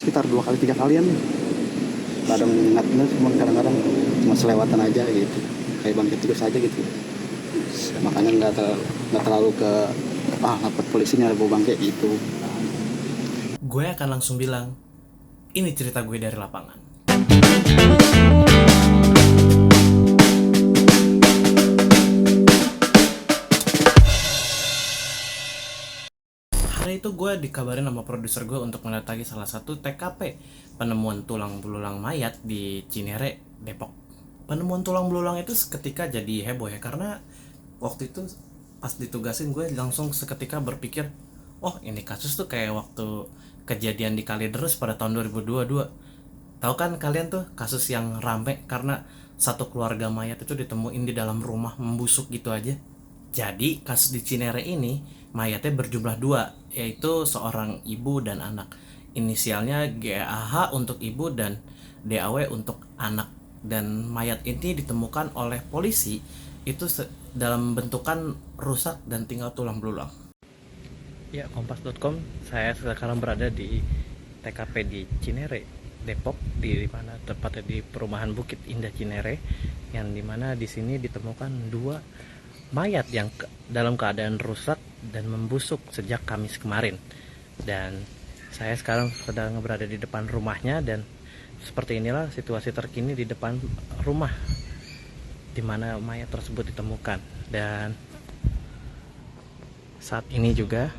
sekitar 2 kali 3 kalian. Kadang ingatnya cuma kadang-kadang cuma selewatan aja gitu, kayak banting tikus aja gitu. Makanya nggak terlalu ke lapor polisinya bawa bangke gitu. Gue akan langsung bilang, ini cerita gue dari lapangan. Hari itu gue dikabarin sama produser gue untuk mendatangi salah satu TKP penemuan tulang belulang mayat di Cinere, Depok. Penemuan tulang belulang itu seketika jadi heboh ya, karena waktu itu pas ditugasin gue langsung seketika berpikir, oh ini kasus tuh kayak waktu kejadian di Kalideres pada tahun 2022. Tahu kan kalian tuh kasus yang rame karena satu keluarga mayat itu ditemuin di dalam rumah membusuk gitu aja. Jadi kasus di Cinere ini mayatnya berjumlah dua, yaitu seorang ibu dan anak. Inisialnya GAH untuk ibu dan DAW untuk anak. Dan mayat ini ditemukan oleh polisi itu dalam bentukan rusak dan tinggal tulang belulang. Ya, kompas.com, saya sekarang berada di TKP di Cinere, Depok, di mana tepatnya di perumahan Bukit Indah Cinere, yang dimana di sini ditemukan dua mayat yang dalam keadaan rusak dan membusuk sejak Kamis kemarin. Dan saya sekarang sedang berada di depan rumahnya, dan seperti inilah situasi terkini di depan rumah di mana mayat tersebut ditemukan. Dan saat ini juga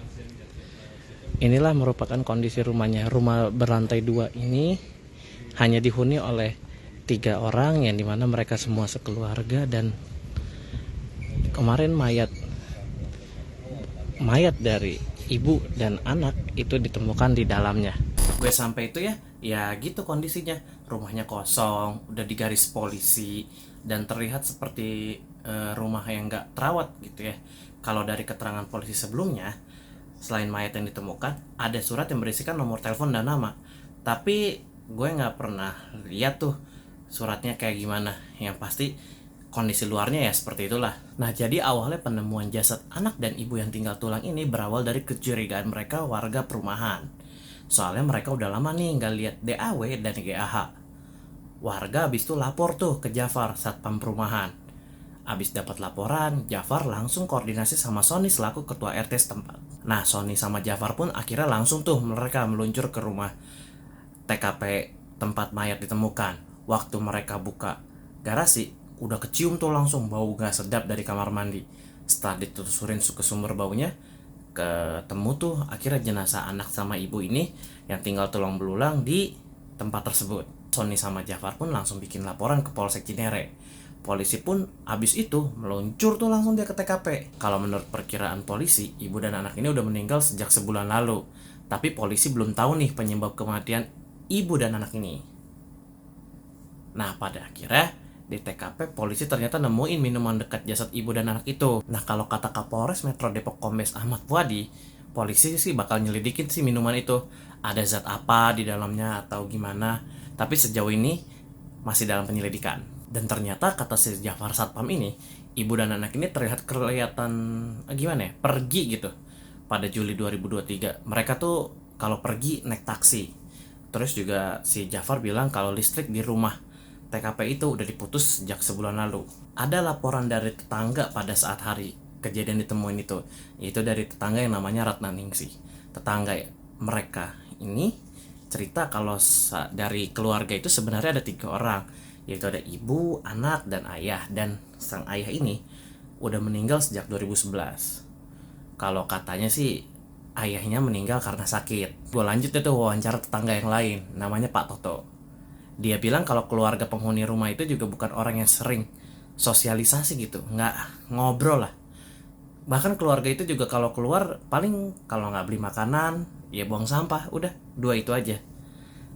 inilah merupakan kondisi rumahnya. Rumah berlantai 2 ini hanya dihuni oleh 3 orang, yang dimana mereka semua sekeluarga, dan kemarin mayat dari ibu dan anak itu ditemukan di dalamnya. Gue sampai itu ya gitu kondisinya. Rumahnya kosong, udah digaris polisi, dan terlihat seperti rumah yang gak terawat gitu ya. Kalau dari keterangan polisi sebelumnya, selain mayat yang ditemukan, ada surat yang berisikan nomor telepon dan nama. Tapi gue gak pernah lihat tuh suratnya kayak gimana. Yang pasti kondisi luarnya ya seperti itulah. Nah, jadi awalnya penemuan jasad anak dan ibu yang tinggal tulang ini berawal dari kecurigaan mereka warga perumahan. Soalnya mereka udah lama nih nggak lihat DAW dan GAH. Warga abis itu lapor tuh ke Jafar, satpam perumahan. Abis dapat laporan, Jafar langsung koordinasi sama Sony selaku ketua RT setempat. Nah, Sony sama Jafar pun akhirnya langsung tuh mereka meluncur ke rumah TKP tempat mayat ditemukan. Waktu mereka buka garasi, udah kecium tuh langsung bau gak sedap dari kamar mandi. Setelah ditelusurin ke sumber baunya, ketemu tuh akhirnya jenazah anak sama ibu ini yang tinggal tulang belulang di tempat tersebut. Sony sama Jafar pun langsung bikin laporan ke Polsek Cinere. Polisi pun abis itu meluncur tuh langsung dia ke TKP. Kalau menurut perkiraan polisi, ibu dan anak ini udah meninggal sejak sebulan lalu. Tapi polisi belum tahu nih penyebab kematian ibu dan anak ini. Nah, pada akhirnya di TKP polisi ternyata nemuin minuman dekat jasad ibu dan anak itu. Nah, kalau kata Kapolres Metro Depok Kombes Ahmad Fuadi, polisi sih bakal nyelidikin sih minuman itu ada zat apa di dalamnya atau gimana. Tapi sejauh ini masih dalam penyelidikan. Dan ternyata kata si Jafar Satpam ini, ibu dan anak ini kelihatan gimana ya, pergi gitu pada Juli 2023. Mereka tuh kalau pergi naik taksi. Terus juga si Jafar bilang kalau listrik di rumah TKP itu udah diputus sejak sebulan lalu. Ada laporan dari tetangga pada saat hari kejadian ditemuin itu, yaitu dari tetangga yang namanya Ratna Ningsih. Tetangga mereka ini cerita kalau dari keluarga itu sebenarnya ada 3 orang, yaitu ada ibu, anak, dan ayah. Dan sang ayah ini udah meninggal sejak 2011. Kalau katanya sih ayahnya meninggal karena sakit. Gue lanjut itu wawancara tetangga yang lain, namanya Pak Toto. Dia bilang kalau keluarga penghuni rumah itu juga bukan orang yang sering sosialisasi gitu, nggak ngobrol lah. Bahkan keluarga itu juga kalau keluar paling kalau nggak beli makanan ya buang sampah, udah 2 itu aja.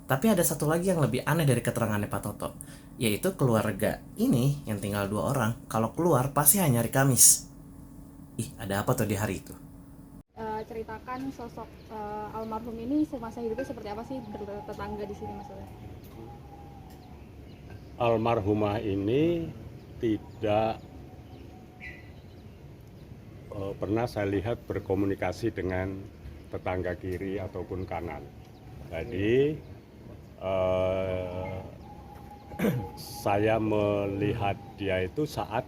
Tapi ada satu lagi yang lebih aneh dari keterangannya Pak Toto, yaitu keluarga ini yang tinggal 2 orang kalau keluar pasti hanya hari Kamis. Ih, ada apa tuh di hari itu? Ceritakan sosok almarhum ini semasa hidupnya seperti apa sih, bertetangga di sini maksudnya? Almarhumah ini tidak pernah saya lihat berkomunikasi dengan tetangga kiri ataupun kanan. Jadi eh, saya melihat dia itu saat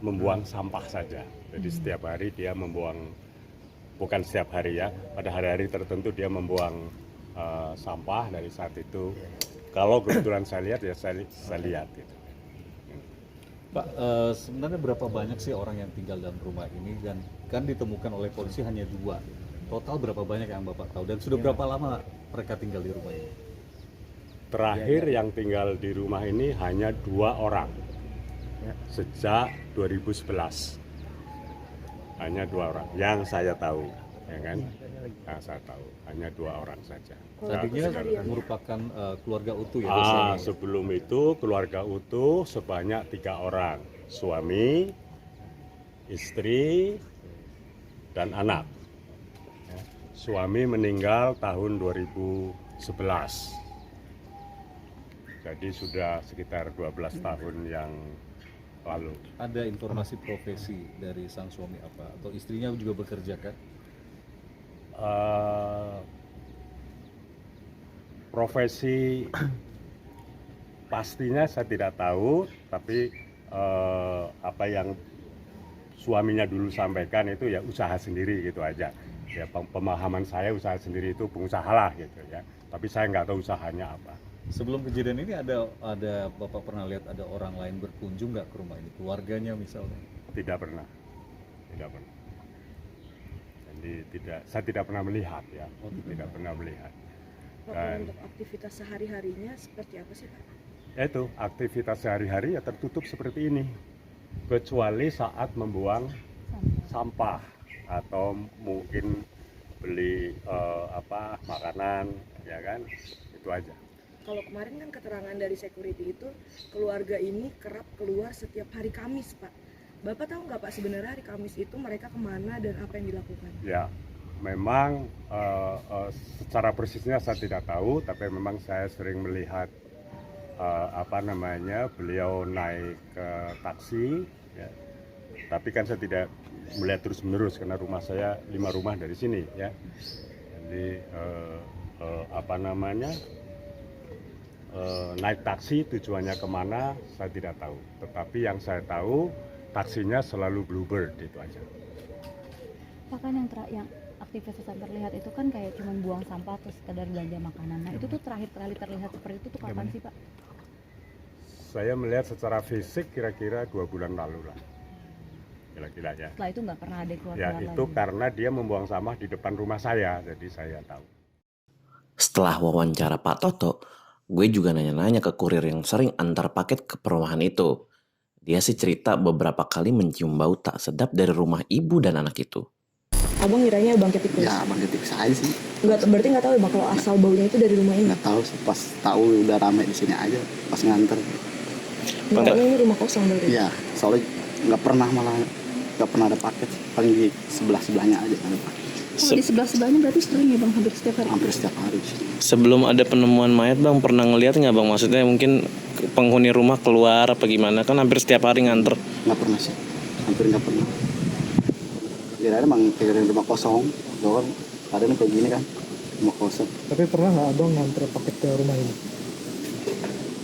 membuang sampah saja. Jadi setiap hari dia membuang, bukan setiap hari ya, pada hari-hari tertentu dia membuang sampah. Dari saat itu, kalau kebetulan saya lihat ya saya lihat gitu. Pak, sebenarnya berapa banyak sih orang yang tinggal dalam rumah ini, dan kan ditemukan oleh polisi hanya 2. Total berapa banyak yang Bapak tahu, dan sudah berapa lama mereka tinggal di rumah ini? Terakhir yang tinggal di rumah ini hanya 2 orang sejak 2011. Hanya 2 orang yang saya tahu, ya kan? Yang saya tahu hanya 2 orang saja. Tadinya merupakan keluarga utuh ya? Sebelum itu keluarga utuh sebanyak 3 orang, suami, istri, dan anak. Ya. Suami meninggal tahun 2011. Jadi sudah sekitar 12 tahun yang lalu. Ada informasi profesi dari sang suami apa? Atau istrinya juga bekerja kan? Profesi pastinya saya tidak tahu, tapi apa yang suaminya dulu sampaikan itu ya usaha sendiri gitu aja. Ya pemahaman saya usaha sendiri itu pengusaha lah gitu ya. Tapi saya nggak tahu usahanya apa. Sebelum kejadian ini ada Bapak pernah lihat ada orang lain berkunjung nggak ke rumah ini? Keluarganya misalnya? Tidak pernah. Jadi saya tidak pernah melihat ya. Tidak pernah melihat. Dan untuk aktivitas sehari-harinya seperti apa sih Pak? Itu aktivitas sehari-hari ya tertutup seperti ini, kecuali saat membuang sampah atau mungkin beli makanan, ya kan, itu aja. Kalau kemarin kan keterangan dari security itu keluarga ini kerap keluar setiap hari Kamis Pak. Bapak tahu nggak Pak sebenarnya hari Kamis itu mereka kemana dan apa yang dilakukan? Ya, memang secara persisnya saya tidak tahu, tapi memang saya sering melihat beliau naik ke taksi. Ya. Tapi kan saya tidak melihat terus-menerus karena rumah saya 5 rumah dari sini, ya. Jadi naik taksi tujuannya kemana saya tidak tahu. Tetapi yang saya tahu taksinya selalu Bluebird, itu aja. Pak, kan yang aktivitas yang terlihat itu kan kayak cuman buang sampah terus sekedar belanja makanan. Nah itu tuh terakhir kali terlihat seperti itu tuh kapan sih Pak? Saya melihat secara fisik kira-kira 2 bulan lalu lah. Kira-kira ya. Setelah itu nggak pernah ada keluar Ya itu lagi. karena dia membuang sampah di depan rumah saya, jadi saya tahu. Setelah wawancara Pak Toto, gue juga nanya-nanya ke kurir yang sering antar paket ke perumahan itu. Dia sih cerita beberapa kali mencium bau tak sedap dari rumah ibu dan anak itu. Abang ngiranya bangkit tikus? Ya bangkit tikus aja sih. Berarti nggak tahu ya Bang kalau asal baunya itu dari rumah ini? Nggak tahu sih, pas tahu udah rame di sini aja pas nganter. Makanya ini rumah kosong berarti? Iya, soalnya nggak pernah ada paket, paling di sebelahnya aja ada paket. Kalau di sebelah-sebelahnya berarti sering ya Bang, hampir setiap hari? Hampir setiap hari. Sebelum ada penemuan mayat Bang, pernah ngeliat nggak Bang? Maksudnya mungkin penghuni rumah keluar apa gimana? Kan hampir setiap hari nganter. Nggak pernah sih, hampir nggak pernah. Kira-kira emang kayak rumah kosong, doang. Kadang kayak gini kan, rumah kosong. Tapi pernah nggak abang nganter paket ke rumah ini?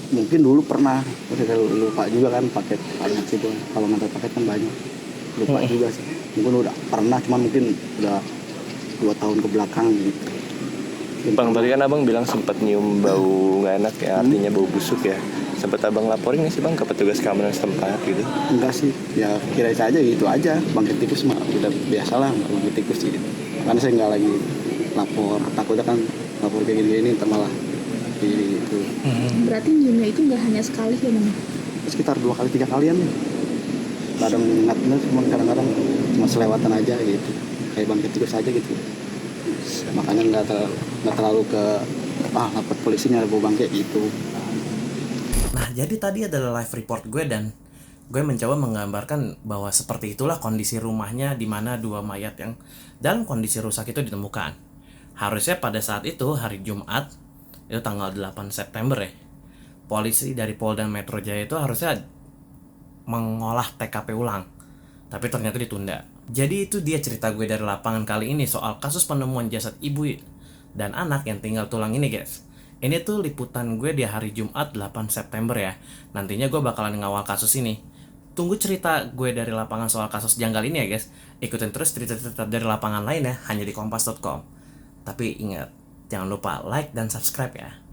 Mungkin dulu pernah, udah lupa juga kan paket banyak sih tuh. Kalau nganter paket kan banyak, lupa juga sih. Mungkin udah pernah, cuman mungkin udah 2 tahun ke belakang gitu. Bang, tadi kan abang bilang sempat nyium bau nggak enak ya, artinya bau busuk ya. Sempat abang laporin nggak sih Bang ke petugas keamanan setempat gitu? Enggak sih, ya kira saja gitu aja. Bangkit tikus mah udah biasa lah, bangkit tikus sih gitu. Karena saya nggak lagi lapor, takutnya kan lapor kayak gini malah gitu. Berarti nyiumnya itu nggak hanya sekali ya Bang? Sekitar 2 kali 3 kalian. Kadang ingat-ingat, cuma kadang-kadang cuma selewatan aja gitu. Kayak bangkit tikus aja gitu. Makanya nggak terlalu ke lapor polisinya bau bangkit gitu. Nah, jadi tadi adalah live report gue dan gue mencoba menggambarkan bahwa seperti itulah kondisi rumahnya di mana 2 mayat yang dalam kondisi rusak itu ditemukan. Harusnya pada saat itu hari Jumat, itu tanggal 8 September ya, polisi dari Polda Metro Jaya itu harusnya mengolah TKP ulang. Tapi ternyata ditunda. Jadi itu dia cerita gue dari lapangan kali ini soal kasus penemuan jasad ibu dan anak yang tinggal tulang ini guys. Ini tuh liputan gue di hari Jumat 8 September ya. Nantinya gue bakalan ngawal kasus ini. Tunggu cerita gue dari lapangan soal kasus janggal ini ya guys. Ikutin terus cerita-cerita dari lapangan lainnya hanya di kompas.com. Tapi ingat, jangan lupa like dan subscribe ya.